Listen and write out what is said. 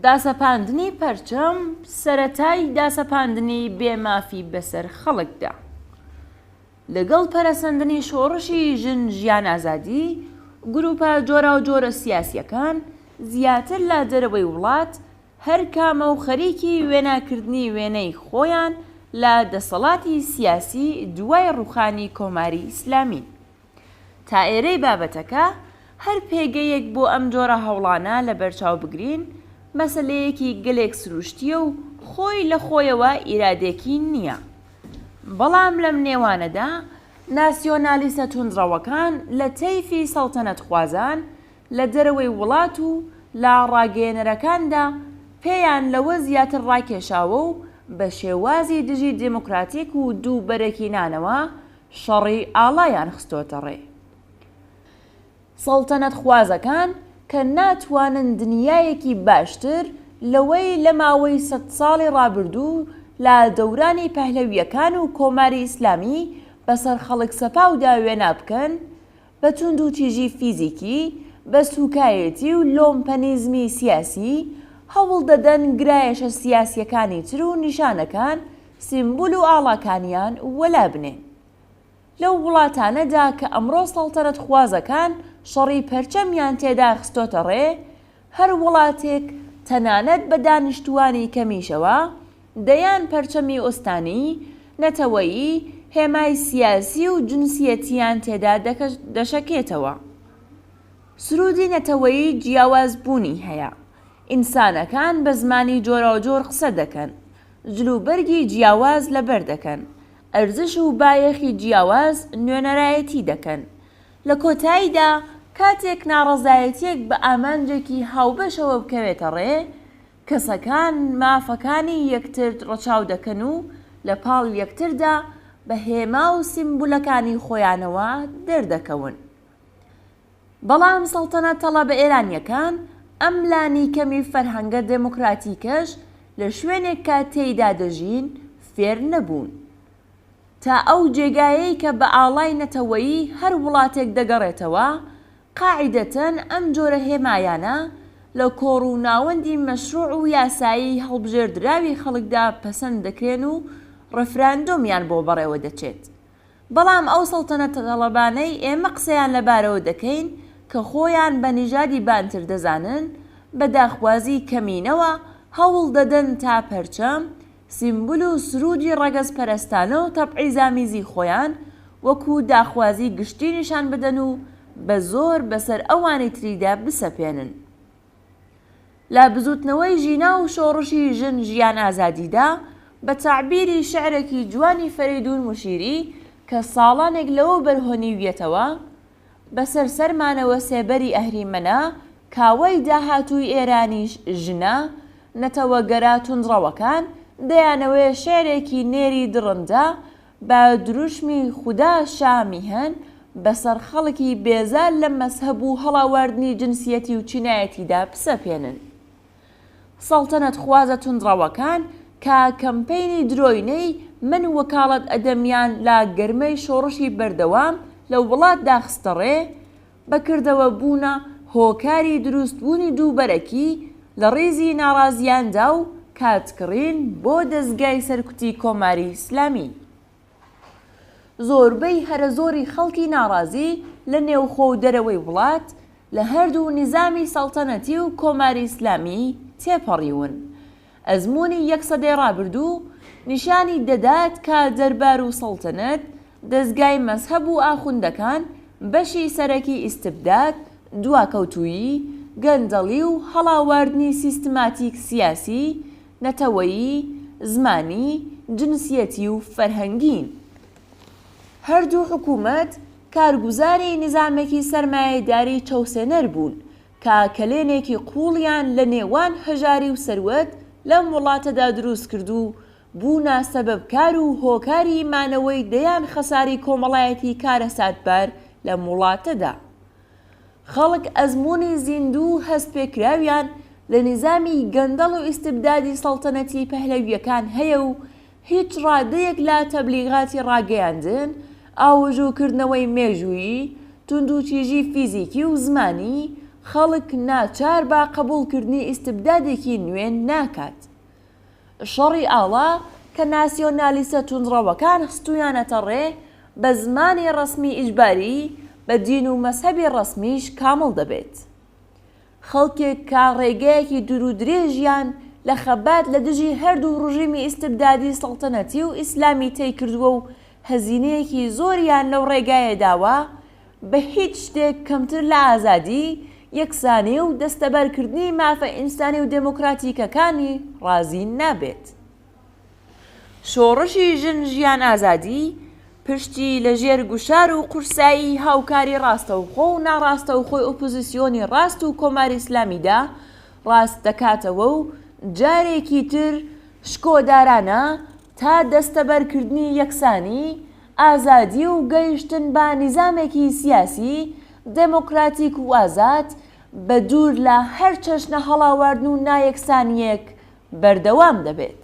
داسەپاندنی پەرچەم سەرەتای داسەپاندنی بێمافی بەسەر خەڵکدا. لەگەڵ پەرەسەندنی شۆڕشی ژن ژیان ئازادی، گروپە جۆرا و جۆرە سیاسیەکان زیاتر لە دەرەوەی وڵات هەر کامە و خەریکی وێناکردنی وێنەی خۆیان لە دەسەڵاتی سیاسی دوای ڕووخانی کۆماری ئیسلامی. تا ئێرەی بابەتەکە هەر پێگەیەک بۆ ئەم جۆرە هەوڵانە لە بەرچاو بگرین مەسەلەیەکی گەلێک سروشتیە و خۆی لە خۆیەوە ئیرادێکی نییە. بەڵام لەم نێوانەدا ناسیۆنالیستە توندڕەوەکان لە تەیفی سەڵتەنەتخوازان لە دەرەوەی وڵات و لە ڕاگەیەنەرەکاندا پێیان لەوە زیاتر ڕاکێشاوە و بە شێوازی دژی دموکراتیک و دووبەرەکی نانەوە شەڕی ئاڵایان خستۆتە ڕێ. سەڵتەنەتخوازەکان کە ناتوانن دنیایەکی باشتر لەوەی لە ماوەی 100 ساڵی ڕابردوو لە دەورانی پەهلەویەکان و کۆماری ئیسلامی بەسەر خەڵک سەپاودا وێنا بکەن، بە توند و تیژی فیزیکی، بە سوکایەتی و لۆمپەنیزمی سیاسی هەوڵ دەدەن گرایشە سیاسیەکانی تر و نیشانەکان سیمبول و ئاڵاکانیان وەلا بنێن. لەو وڵاتانەدا کە ئەمڕۆ سەڵتەنەتخوازەکان شەڕی پەرچەمیان تێدا خستۆتە ڕێ، هەر وڵاتێک تەنانەت بە دانیشتوانی کەمیشەوە دەیان پەرچەمی ئۆستانی، نەتەوەیی، هێمای سیاسی و جنسیەتیان تێدا دەشەکێتەوە. سرودی نەتەوەیی جیاوازبوونی هەیە. ئینسانەکان بە زمانی جۆرا و جۆر قسە دەکەن، جلوبەرگی جیاواز لەبەر دەکەن، ئەرزش و بایەخی جیاواز نوێنەرایەتی دەکەن. لە کۆتاییدا کاتێک ناڕەزایەتیەک بە ئامانجێکی هاوبەشەوە بکەوێتە ڕێ، کەسەکان مافەکانی یەکتر ڕەچاو دەکەن و لە پاڵ یەکتردا بە هێما و سیمبولەکانی خۆیانەوە دەردەکەون. بەڵام سەڵتەنەت تەڵەبە ئێرانیەکان ئەم لانی کەمی فەرهەنگە دموکراتیکەش لە شوێنێک کە تێیدا دەژین فێر نەبوون. تا ئەو جێگایەی کە بە ئاڵای نەتەوەیی هەر وڵاتێک دەگەڕێتەوە، قاعیدەتەن ئەم جۆرە هێمایانە لە کۆڕ و ناوەندی مەشروع و یاسایی هەڵبژێردراوی خەڵکدا پەسەند دەکرێن و ڕەفراندۆمیان بۆ بەڕێوە دەچێت. بەڵام ئەو سەڵتەنەتە تەڵەبانەی ئێمە قسەیان لەبارەوە دەکەین کە خۆیان بە نیژادی بانتر دەزانن، بە داخوازی کەمینەوە هەوڵ دەدەن تا پەرچەم، سیمبول و سرودی ڕەگەز پەرستانە و تەبعیزامیزی خۆیان وەکو داخوازی گشتی نیشان بدەن و بە زۆر بەسەر ئەوانی تریدا بسەپێنن. لە بزوتنەوەی ژینا و شۆڕشی ژن ژیان ئازادیدا بە تعبیری شعرێکی جوانی فەریدون موشیری کە ساڵانێک لەوە بەرهۆنیویەتەوە، بەسەر سەرمانەوە سێبەری ئەهریمەنە، کاوەی داهاتووی ئێرانیش ژنە، نەتەوەگەرە توندڕەوەکان دەیانەوەی شێرێکی نێری دڕندە بە دروشمی خودا شامی هەن بەسەر خەڵکی بێزار لە مەسهەب و هەڵاواردنی جنسیەتی و چینایەتیدا بسەپێنن. سەڵتەنەتخوازە توندڕەوەکان کە کەمپەینی درۆینەی من وەکاڵەت ئەدەمیان لە گەرمەی شۆڕشی بەردەوام لە وڵات داخستە ڕێ، بەکردەوە بوونە هۆکاری دروستبوونی دووبەرەکی لە ڕێزی ناڕازیاندا و کاتکڕین بۆ دەستگای سەرکوتی کۆماری ئیسلامی. زۆربەی هەرە زۆری خەڵکی ناڕازی لە نێوخۆ و دەرەوەی وڵات لە هەردوو نیزامی سەڵتەنەتی و کۆماری ئیسلامی تێپەڕیون. ئەزموونی یەک سەدەی ڕابردوو نیشانی دەدات کە دەربار و سەڵتەنەت، دەستگای مەزهەب و ئاخوندەکان بەشی سەرەکی ئیستبداد، دواکەوتوویی، گەندەڵی و هەڵاواردنی سیستماتیک سیاسی، نەتەوەیی، زمانی، جنسیەتی و فەرهەنگین. هەردوو حکوومەت کارگوزاری نظامێکی سەرمایەداری چەوسێنەر بوون کە کەلێنێکی قوڵیان لە نێوان هەژاری و سەروەت لەم وڵاتەدا دروست کرد و بوونە سەبەبکار و هۆکاری مانەوەی دەیان خەساری کۆمەڵایەتی کارە ساتبار لە وڵاتەدا. خەڵک ئەزموونی زیندوو هەست پێکراویان لە نظامی گەندەڵ و ئیستبدادی سەڵتەنەتی پەهلەویەکان هەیە و هیچ ڕادەیەک لە تەبلیغاتی ڕاگەیاندن، ئاوژوکردنەوەی مێژوویی، توندوتیژی فیزیکی و زمانی، خەڵک ناچار بە قبولکردنی ئیستبدادێکی نوێن ناکات. شەڕی ئاڵا کە ناسیۆنالیستە توندڕەوەکان هەستوویانەتە ڕێ بە زمانی ڕەسمی ئیجباری بە دین و مەسهەبی ڕەسمیش کامڵ دەبێت. خەڵکێک کە ڕێگەیەکی دوور و درێژیان لە خەبات لە دژی هەردوو ڕژیمی ئیستبدادی سەڵتەنەتی و ئیسلامی تێی کردووە و هەزینەیەکی زۆریان لەو ڕێگایە داوە، بە هیچ شتێک کەمتر لە ئازادی، یەکسانی و دەستەبەرکردنی مافە ئینسانی و دموکراتیکەکانی ڕازی نابێت. شۆڕشی ژن ژیان ئازادی پشتی لەژێر گوشار و قورسایی هاوکاری ڕاستەوخۆ و ناڕاستەوخۆی ئۆپۆزیسیۆنی ڕاست و کۆماری ئیسلامیدا ڕاست دەکاتەوە و جارێکی تر شکۆدارانە تا دەستەبەرکردنی یەکسانی، ئازادی و گەیشتن بە نیزامێکی سیاسی دموکراتیک و ئازاد بە دوور لە هەر چەشنە هەڵاواردن و نایەکسانیەک بەردەوام دەبێت.